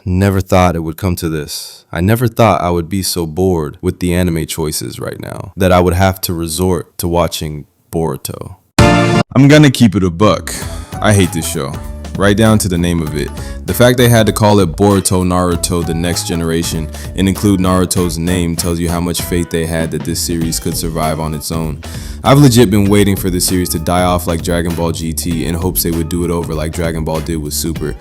Never thought it would come to this. I never thought I would be so bored with the anime choices right now that I would have to resort to watching Boruto. I'm gonna keep it a buck. I hate this show. Right down to the name of it. The fact they had to call it Boruto Naruto The Next Generation and include Naruto's name tells you how much faith they had that this series could survive on its own. I've legit been waiting for this series to die off like Dragon Ball GT in hopes they would do it over like Dragon Ball did with Super.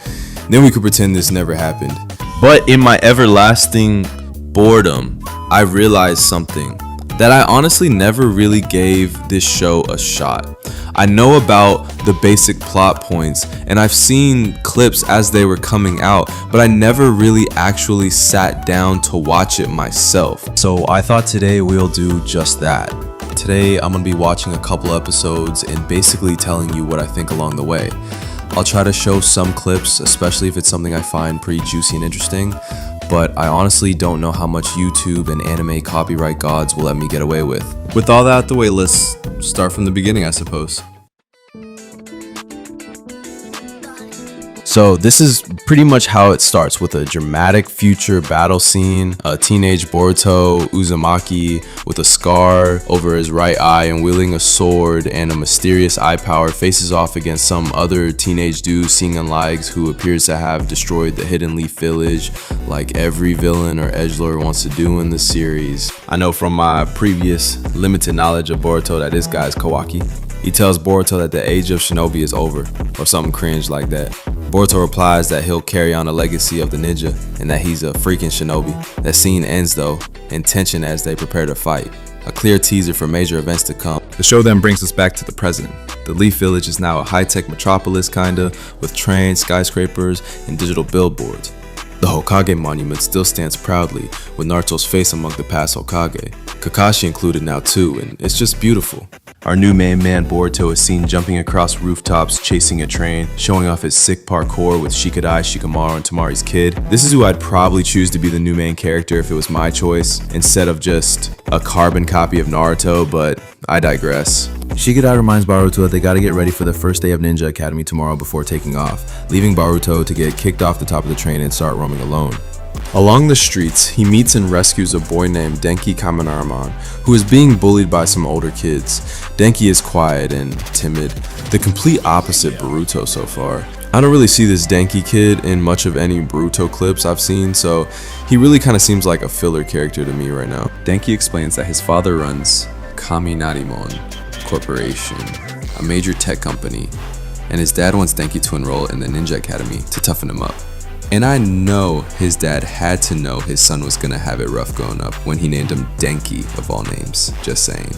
Then we could pretend this never happened. But in my everlasting boredom, I realized something. That I honestly never really gave this show a shot. I know about the basic plot points and I've seen clips as they were coming out, but I never really actually sat down to watch it myself. So I thought today we'll do just that. Today I'm gonna be watching a couple episodes and basically telling you what I think along the way. I'll try to show some clips, especially if it's something I find pretty juicy and interesting, but I honestly don't know how much YouTube and anime copyright gods will let me get away with. With all that out the way, let's start from the beginning, I suppose. So this is pretty much how it starts, with a dramatic future battle scene, a teenage Boruto Uzumaki with a scar over his right eye and wielding a sword and a mysterious eye power faces off against some other teenage dude singing likes who appears to have destroyed the Hidden Leaf Village like every villain or edgelord wants to do in the series. I know from my previous limited knowledge of Boruto that this guy's Kawaki. He tells Boruto that the age of shinobi is over, or something cringe like that. Boruto replies that he'll carry on a legacy of the ninja, and that he's a freaking shinobi. That scene ends though, in tension as they prepare to fight. A clear teaser for major events to come. The show then brings us back to the present. The Leaf Village is now a high-tech metropolis kinda, with trains, skyscrapers, and digital billboards. The Hokage monument still stands proudly, with Naruto's face among the past Hokage. Kakashi included now too, and it's just beautiful. Our new main man Boruto is seen jumping across rooftops, chasing a train, showing off his sick parkour with Shikadai, Shikamaru, and Tamari's kid. This is who I'd probably choose to be the new main character if it was my choice, instead of just a carbon copy of Naruto, but I digress. Shikadai reminds Boruto that they gotta get ready for the first day of Ninja Academy tomorrow before taking off, leaving Boruto to get kicked off the top of the train and start roaming alone. Along the streets, he meets and rescues a boy named Denki Kaminaraman, who is being bullied by some older kids. Denki is quiet and timid, the complete opposite Boruto so far. I don't really see this Denki kid in much of any Boruto clips I've seen, so he really kind of seems like a filler character to me right now. Denki explains that his father runs Kaminarimon Corporation, a major tech company, and his dad wants Denki to enroll in the Ninja Academy to toughen him up. And I know his dad had to know his son was gonna have it rough growing up when he named him Denki of all names, just saying.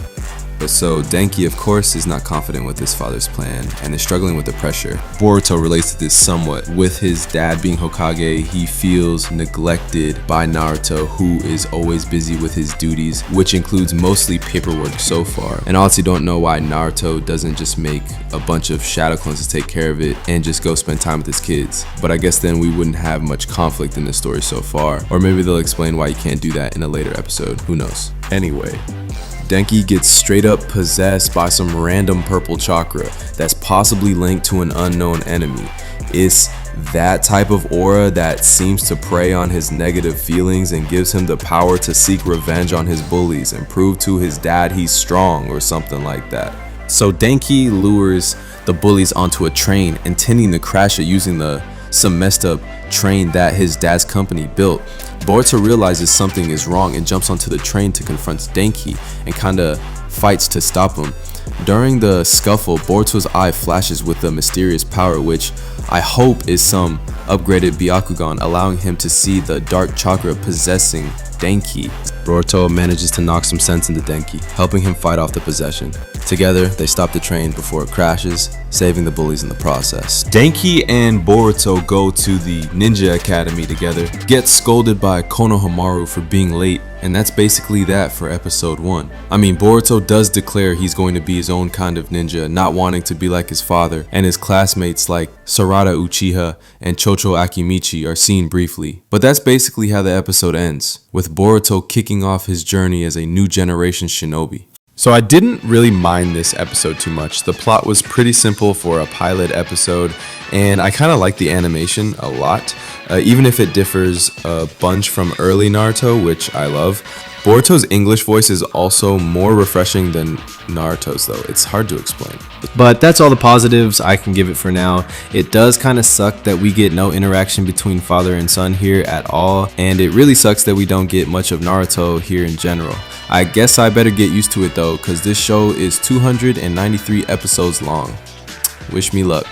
But so Denki of course is not confident with his father's plan and is struggling with the pressure. Boruto relates to this somewhat. With his dad being Hokage, he feels neglected by Naruto, who is always busy with his duties, which includes mostly paperwork so far. And I honestly don't know why Naruto doesn't just make a bunch of shadow clones to take care of it and just go spend time with his kids. But I guess then we wouldn't have much conflict in the story so far. Or maybe they'll explain why you can't do that in a later episode, who knows. Anyway, Denki gets straight up possessed by some random purple chakra that's possibly linked to an unknown enemy. It's that type of aura that seems to prey on his negative feelings and gives him the power to seek revenge on his bullies and prove to his dad he's strong or something like that. So Denki lures the bullies onto a train, intending to crash it using the some messed up train that his dad's company built. Boruto realizes something is wrong and jumps onto the train to confront Denki and kinda fights to stop him. During the scuffle, Boruto's eye flashes with a mysterious power, which I hope is some upgraded Byakugan, allowing him to see the dark chakra possessing Denki. Boruto manages to knock some sense into Denki, helping him fight off the possession. Together, they stop the train before it crashes, saving the bullies in the process. Denki and Boruto go to the Ninja Academy together, get scolded by Konohamaru for being late, and that's basically that for episode 1. I mean, Boruto does declare he's going to be his own kind of ninja, not wanting to be like his father, and his classmates like Sarada Uchiha and Chocho Akimichi are seen briefly. But that's basically how the episode ends, with Boruto kicking off his journey as a new generation shinobi. So I didn't really mind this episode too much. The plot was pretty simple for a pilot episode, and I kind of like the animation a lot, even if it differs a bunch from early Naruto, which I love. Boruto's English voice is also more refreshing than Naruto's though. It's hard to explain. But that's all the positives I can give it for now. It does kind of suck that we get no interaction between father and son here at all, and it really sucks that we don't get much of Naruto here in general. I guess I better get used to it though, because this show is 293 episodes long. Wish me luck.